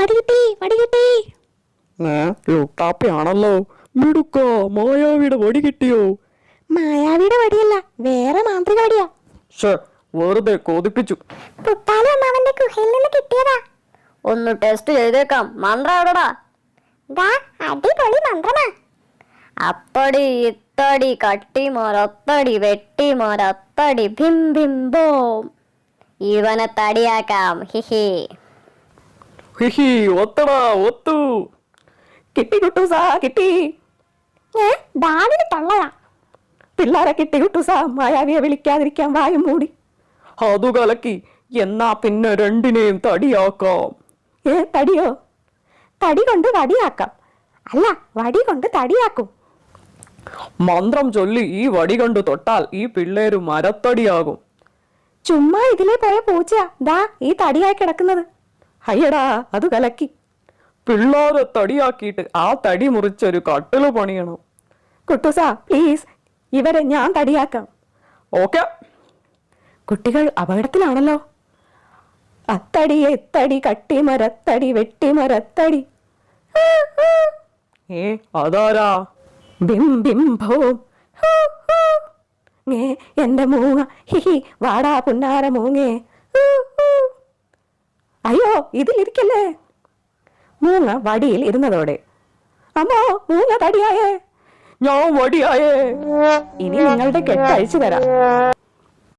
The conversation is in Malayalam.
വടി കിട്ടി. ലുട്ടാപ്പിയാണല്ലോ. മിടുക്ക, മായാവിയുടെ വടി കിട്ടിയോ? മായാവിയുടെ വടിയല്ല, വേറെ മാന്ത്രിക വടിയാ. വെറുതെ കൊതിപ്പിച്ചു. പുട്ടാലി അമ്മാവന്റെ ഗുഹയിൽ നിന്ന് കിട്ടിയതാ. ഒന്ന് ടെസ്റ്റ് ചെയ്തേക്കാം. മന്ത്രം എവിടെടാ? അടിപൊളി മന്ത്രമാ. അത്തടി ഇത്തടി കട്ടിമോരൊത്തടി വെട്ടിമോരൊത്തടി ഭിം ഭിം ബോം. ഇവനെ തടിയാക്കാം. ഹിഹി ഹിഹി, ഒത്തടാ ഒത്തു. കിട്ടി കുട്ടൂസാ, കിട്ടി. ഡാഡിന് തള്ളയാ. പിള്ളേരെ കിട്ടി കുട്ടൂസാ. മായാവിയെ വിളിക്കാതിരിക്കാൻ വായും മൂടി. അതു കലക്കി. എന്നാ പിന്നെ രണ്ടിനെയും തടിയാക്കാം. തടിയോ? തടി കൊണ്ട് വടിയാക്കാം. അല്ല, വടി കൊണ്ട് തടിയാക്കും. മന്ത്രം ചൊല്ലി ഈ വടി കൊണ്ട് തൊട്ടാൽ ഈ പിള്ളേര് മരത്തടിയാകും. ചുമ്മാ ഇതിലെ പോയ പൂച്ച ദാ ഈ തടിയായി കിടക്കുന്നത്. അയ്യടാ, അത് കലക്കി. പിള്ളേരെ തടിയാക്കിയിട്ട് ആ തടി മുറിച്ചൊരു കട്ടില് പണിയണം. കുട്ടൂസാ പ്ലീസ്, ഇവരെ ഞാൻ തടിയാക്കാം. ഓക്കെ. കുട്ടികൾ അപകടത്തിലാണല്ലോ. അത്തടി എത്തടി കട്ടിമരത്തടി വെട്ടിമരത്തടി. അതാരാ? ബിം ബിം ഭോം. എന്റെ മൂങ്ങ. ഹിഹി, വാടാ പുന്നാര മൂങ്ങേ. അയ്യോ, ഇതിലിരിക്കല്ലേ. മൂങ്ങ വടിയിൽ ഇരുന്നതോടെ അമ്മോ, മൂങ്ങ തടിയായേ. ഞാൻ വടിയായേ. ഇനി നിങ്ങളുടെ കെട്ടഴിച്ചു തരാം.